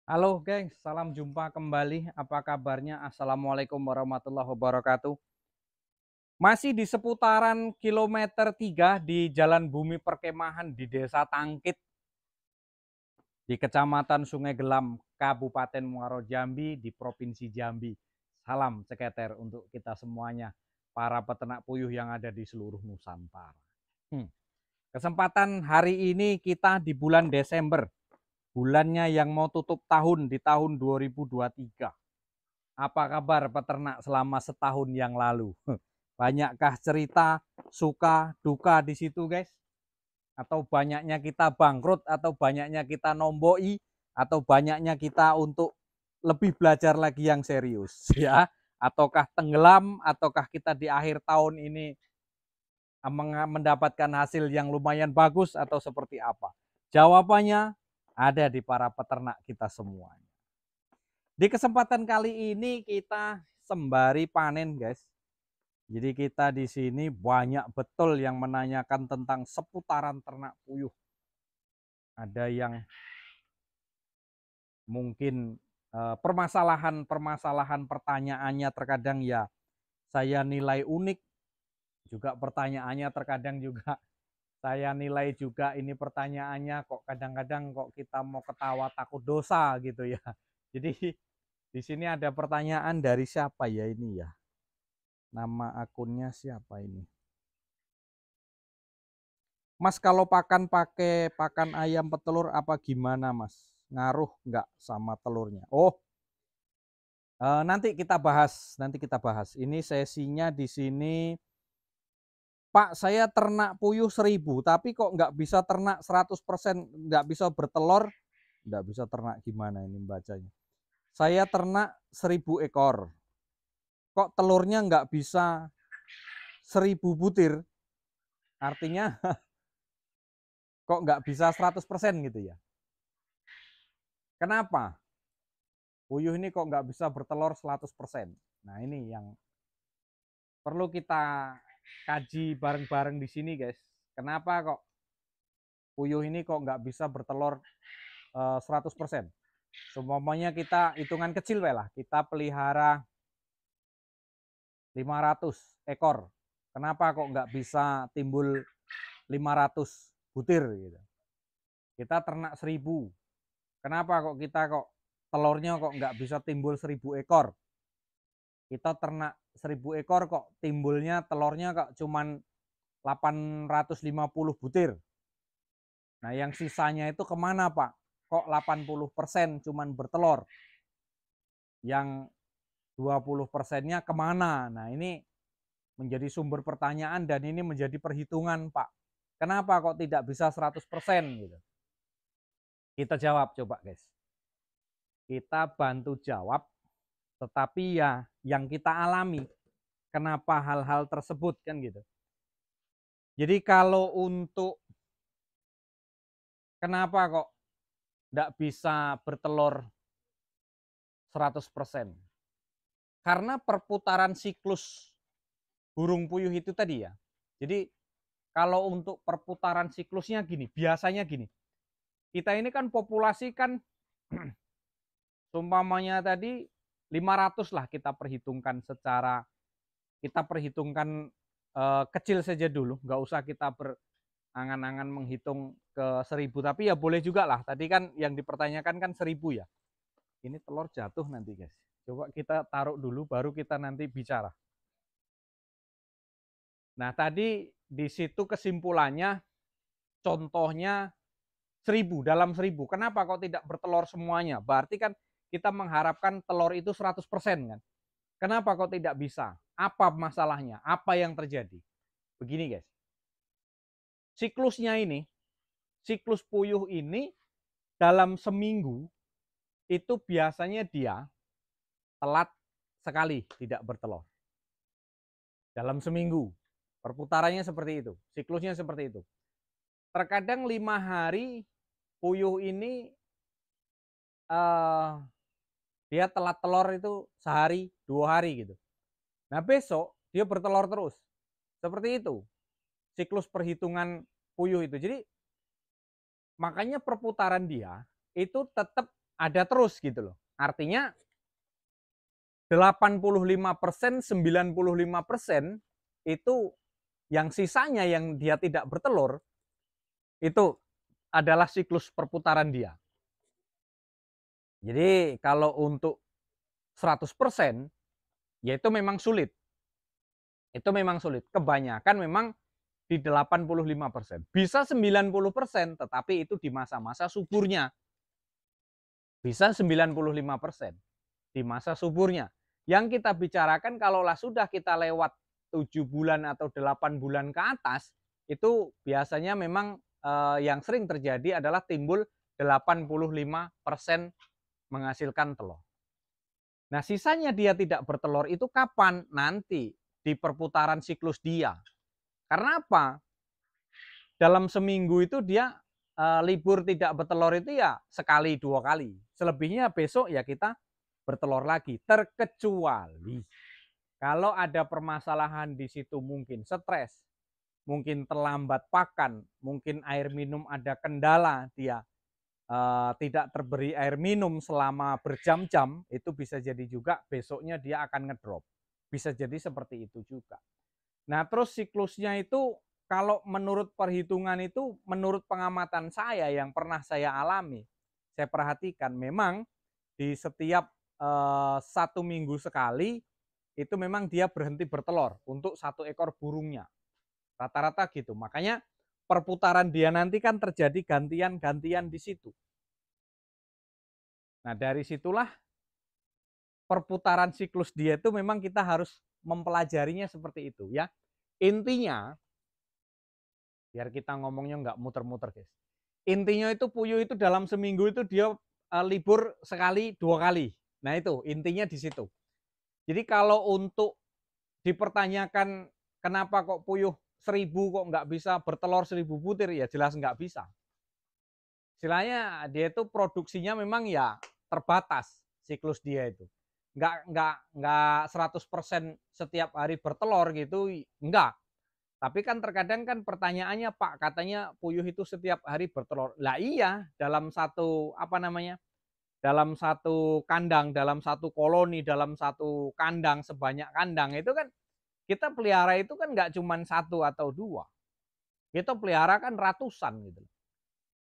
Halo gengs, salam jumpa kembali. Apa kabarnya? Assalamualaikum warahmatullahi wabarakatuh. Masih di seputaran kilometer 3 di Jalan Bumi Perkemahan di Desa Tangkit, di Kecamatan Sungai Gelam, Kabupaten Muaro Jambi, di Provinsi Jambi. Salam ceketer untuk kita semuanya, para peternak puyuh yang ada di seluruh Nusantara. Kesempatan hari ini kita di bulan Desember, bulannya yang mau tutup tahun di tahun 2023. Apa kabar peternak selama setahun yang lalu? Banyakkah cerita, suka, duka di situ guys? Atau banyaknya kita bangkrut, atau banyaknya kita nomboi, atau banyaknya kita untuk lebih belajar lagi yang serius ya? Ataukah tenggelam, ataukah kita di akhir tahun ini mendapatkan hasil yang lumayan bagus, atau seperti apa? Jawabannya ada di para peternak kita semuanya. Di kesempatan kali ini kita sembari panen guys. Jadi kita di sini banyak betul yang menanyakan tentang seputaran ternak puyuh. Ada yang mungkin permasalahan pertanyaannya terkadang ya saya nilai unik, juga pertanyaannya terkadang juga saya nilai juga ini pertanyaannya kok kadang-kadang kok kita mau ketawa takut dosa gitu ya. Jadi di sini ada pertanyaan dari siapa ya ini ya? Nama akunnya siapa ini? Mas, kalau pakai pakan ayam petelur apa gimana Mas? Ngaruh nggak sama telurnya? Oh, nanti kita bahas, Ini sesinya di sini. Pak, saya ternak puyuh 1000, tapi kok nggak bisa ternak 100%, nggak bisa bertelur, nggak bisa ternak gimana ini bacanya? Saya ternak 1000 ekor, kok telurnya nggak bisa 1000 butir, artinya kok nggak bisa 100% gitu ya? Kenapa? Puyuh ini kok nggak bisa bertelur 100%. Nah ini yang perlu kita kaji bareng-bareng di sini guys. Kenapa kok puyuh ini kok nggak bisa bertelur 100%? Semuanya kita hitungan kecil lah. Kita pelihara 500 ekor. Kenapa kok nggak bisa timbul 500 butir gitu? Kita ternak 1000. Kenapa kok kita telurnya kok nggak bisa timbul 1000 ekor? Kita ternak 1000 ekor kok timbulnya telurnya kok cuman 850 butir. Nah yang sisanya itu kemana Pak? Kok 80% cuman bertelur? Yang 20%-nya kemana? Nah ini menjadi sumber pertanyaan dan ini menjadi perhitungan Pak. Kenapa kok tidak bisa 100% gitu? Kita jawab coba guys. Kita bantu jawab, tetapi ya yang kita alami, kenapa hal-hal tersebut kan gitu. Jadi kalau untuk kenapa kok tidak bisa bertelur 100%? Karena perputaran siklus burung puyuh itu tadi ya. Jadi kalau untuk perputaran siklusnya gini, biasanya gini. Kita ini kan populasi kan sumpamanya tadi 500 lah kita perhitungkan kecil saja dulu, nggak usah kita berangan-angan menghitung ke 1000, tapi ya boleh juga lah. Tadi kan yang dipertanyakan kan 1000 ya. Ini telur jatuh nanti guys. Coba kita taruh dulu baru kita nanti bicara. Nah tadi di situ kesimpulannya contohnya 1000 dalam 1000. Kenapa kok tidak bertelur semuanya? Berarti kan kita mengharapkan telur itu 100% kan. Kenapa kok tidak bisa? Apa masalahnya? Apa yang terjadi? Begini guys. Siklusnya ini, siklus puyuh ini dalam seminggu itu biasanya dia telat sekali tidak bertelur. Dalam seminggu. Perputarannya seperti itu. Siklusnya seperti itu. Terkadang 5 hari puyuh ini dia telat telur itu sehari, 2 hari gitu. Nah besok dia bertelur terus. Seperti itu siklus perhitungan puyuh itu. Jadi makanya perputaran dia itu tetap ada terus gitu loh. Artinya 85%, 95% itu yang sisanya yang dia tidak bertelur, itu adalah siklus perputaran dia. Jadi kalau untuk 100%, ya itu memang sulit. Itu memang sulit. Kebanyakan memang di 85%. Bisa 90%, tetapi itu di masa-masa suburnya. Bisa 95% di masa suburnya. Yang kita bicarakan kalaulah sudah kita lewat 7 bulan atau 8 bulan ke atas, itu biasanya memang yang sering terjadi adalah timbul 85% menghasilkan telur. Nah, sisanya dia tidak bertelur itu kapan? Nanti di perputaran siklus dia. Karena apa? Dalam seminggu itu dia libur tidak bertelur itu ya sekali 2 kali. Selebihnya besok ya kita bertelur lagi. Terkecuali kalau ada permasalahan di situ, mungkin stres, mungkin terlambat pakan, mungkin air minum ada kendala, dia tidak terberi air minum selama berjam-jam, itu bisa jadi juga besoknya dia akan ngedrop. Bisa jadi seperti itu juga. Nah, terus siklusnya itu kalau menurut perhitungan itu, menurut pengamatan saya yang pernah saya alami, saya perhatikan memang di setiap 1 minggu sekali itu memang dia berhenti bertelur untuk 1 ekor burungnya. Rata-rata gitu. Makanya perputaran dia nanti kan terjadi gantian-gantian di situ. Nah, dari situlah perputaran siklus dia itu memang kita harus mempelajarinya seperti itu ya. Intinya, biar kita ngomongnya nggak muter-muter guys. Intinya itu puyuh itu dalam seminggu itu dia libur sekali 2 kali. Nah itu intinya di situ. Jadi kalau untuk dipertanyakan kenapa kok puyuh 1000 kok nggak bisa bertelur 1000 butir, ya jelas nggak bisa. Istilahnya dia itu produksinya memang ya terbatas siklus dia itu. Nggak 100% setiap hari bertelur gitu, enggak. Tapi kan terkadang kan pertanyaannya, Pak, katanya puyuh itu setiap hari bertelur. Lah iya, dalam satu dalam satu kandang, dalam satu koloni, dalam satu kandang, sebanyak kandang itu kan kita pelihara itu kan nggak cuma 1 atau 2. Kita pelihara kan ratusan gitu.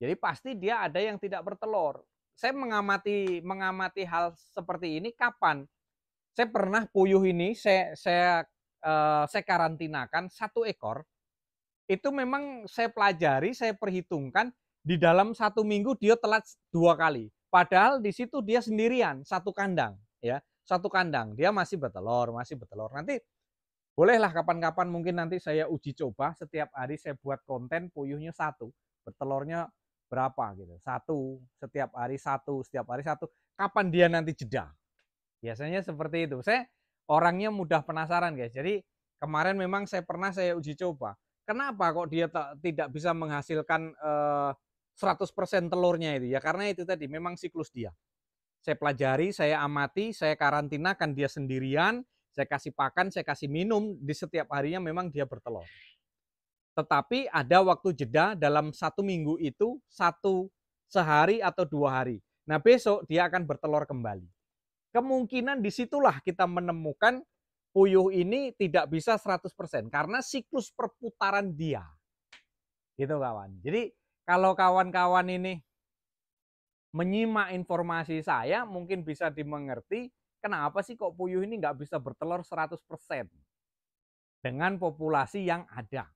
Jadi pasti dia ada yang tidak bertelur. Saya mengamati hal seperti ini kapan? Saya pernah puyuh ini saya karantinakan 1 ekor. Itu memang saya pelajari, saya perhitungkan di dalam 1 minggu dia telat 2 kali. Padahal di situ dia sendirian, 1 kandang ya, 1 kandang. Dia masih bertelur, masih bertelur. Nanti bolehlah kapan-kapan mungkin nanti saya uji coba setiap hari saya buat konten puyuhnya 1, bertelurnya berapa gitu. 1, setiap hari 1, setiap hari 1. Kapan dia nanti jeda? Biasanya seperti itu. Saya orangnya mudah penasaran guys. Jadi kemarin memang saya uji coba. Kenapa kok dia tidak bisa menghasilkan 100% telurnya itu? Ya karena itu tadi memang siklus dia. Saya pelajari, saya amati, saya karantinakan dia sendirian, saya kasih pakan, saya kasih minum, di setiap harinya memang dia bertelur. Tetapi ada waktu jeda dalam 1 minggu itu sehari atau 2 hari. Nah besok dia akan bertelur kembali. Kemungkinan disitulah kita menemukan puyuh ini tidak bisa 100% karena siklus perputaran dia. Gitu kawan. Jadi kalau kawan-kawan ini menyimak informasi saya mungkin bisa dimengerti kenapa sih kok puyuh ini nggak bisa bertelur 100% dengan populasi yang ada.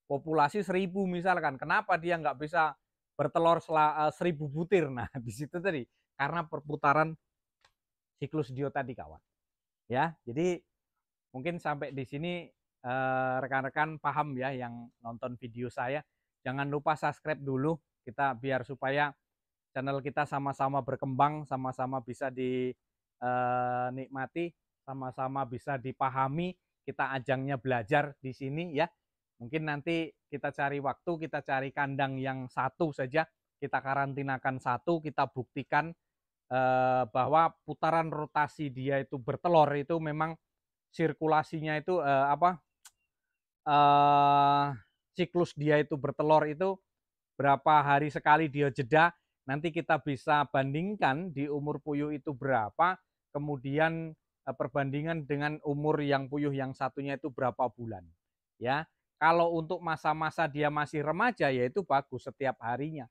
Populasi 1000 misalkan, kenapa dia nggak bisa bertelur 1000 butir? Nah di situ tadi karena perputaran siklus dia tadi kawan. Ya, jadi mungkin sampai di sini rekan-rekan paham ya yang nonton video saya. Jangan lupa subscribe dulu kita biar supaya channel kita sama-sama berkembang, sama-sama bisa dinikmati, sama-sama bisa dipahami. Kita ajangnya belajar di sini ya. Mungkin nanti kita cari waktu, kita cari kandang yang 1 saja, kita karantinakan 1, kita buktikan bahwa putaran rotasi dia itu bertelur itu memang sirkulasinya itu siklus dia itu bertelur itu berapa hari sekali dia jeda. Nanti kita bisa bandingkan di umur puyuh itu berapa, kemudian perbandingan dengan umur yang puyuh yang satunya itu berapa bulan. Ya, kalau untuk masa-masa dia masih remaja, ya itu bagus setiap harinya.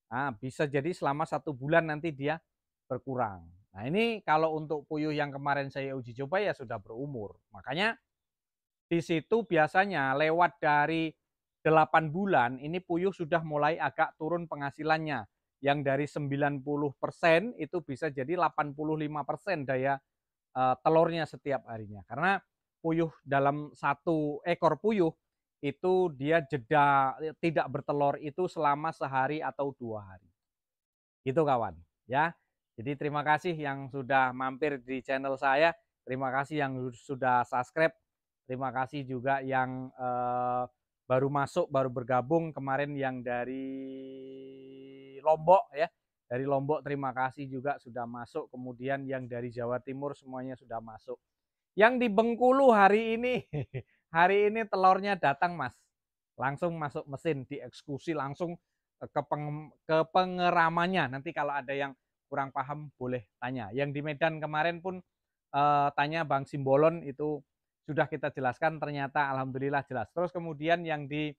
Nah, bisa jadi selama 1 bulan nanti dia berkurang. Nah, ini kalau untuk puyuh yang kemarin saya uji coba ya sudah berumur. Makanya di situ biasanya lewat dari 8 bulan ini puyuh sudah mulai agak turun penghasilannya. Yang dari 90% itu bisa jadi 85% daya telurnya setiap harinya. Karena puyuh dalam 1 ekor puyuh itu dia jeda tidak bertelur itu selama sehari atau 2 hari. Gitu kawan, ya. Jadi terima kasih yang sudah mampir di channel saya, terima kasih yang sudah subscribe, terima kasih juga yang baru masuk, baru bergabung kemarin yang dari Lombok ya. Dari Lombok terima kasih juga sudah masuk, kemudian yang dari Jawa Timur semuanya sudah masuk. Yang di Bengkulu hari ini, hari ini telurnya datang Mas. Langsung masuk mesin, dieksekusi langsung ke pengeramannya. Nanti kalau ada yang kurang paham boleh tanya. Yang di Medan kemarin pun tanya Bang Simbolon itu sudah kita jelaskan, ternyata alhamdulillah jelas. Terus kemudian yang di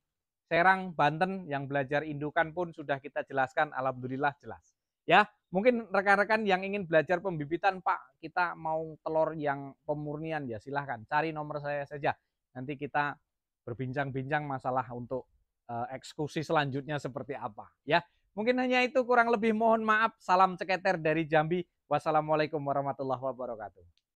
Serang, Banten yang belajar indukan pun sudah kita jelaskan, alhamdulillah jelas. Ya, mungkin rekan-rekan yang ingin belajar pembibitan, Pak, kita mau telur yang pemurnian, ya silahkan cari nomor saya saja. Nanti kita berbincang-bincang masalah untuk eksekusi selanjutnya seperti apa. Ya, mungkin hanya itu, kurang lebih mohon maaf. Salam ceketer dari Jambi. Wassalamualaikum warahmatullahi wabarakatuh.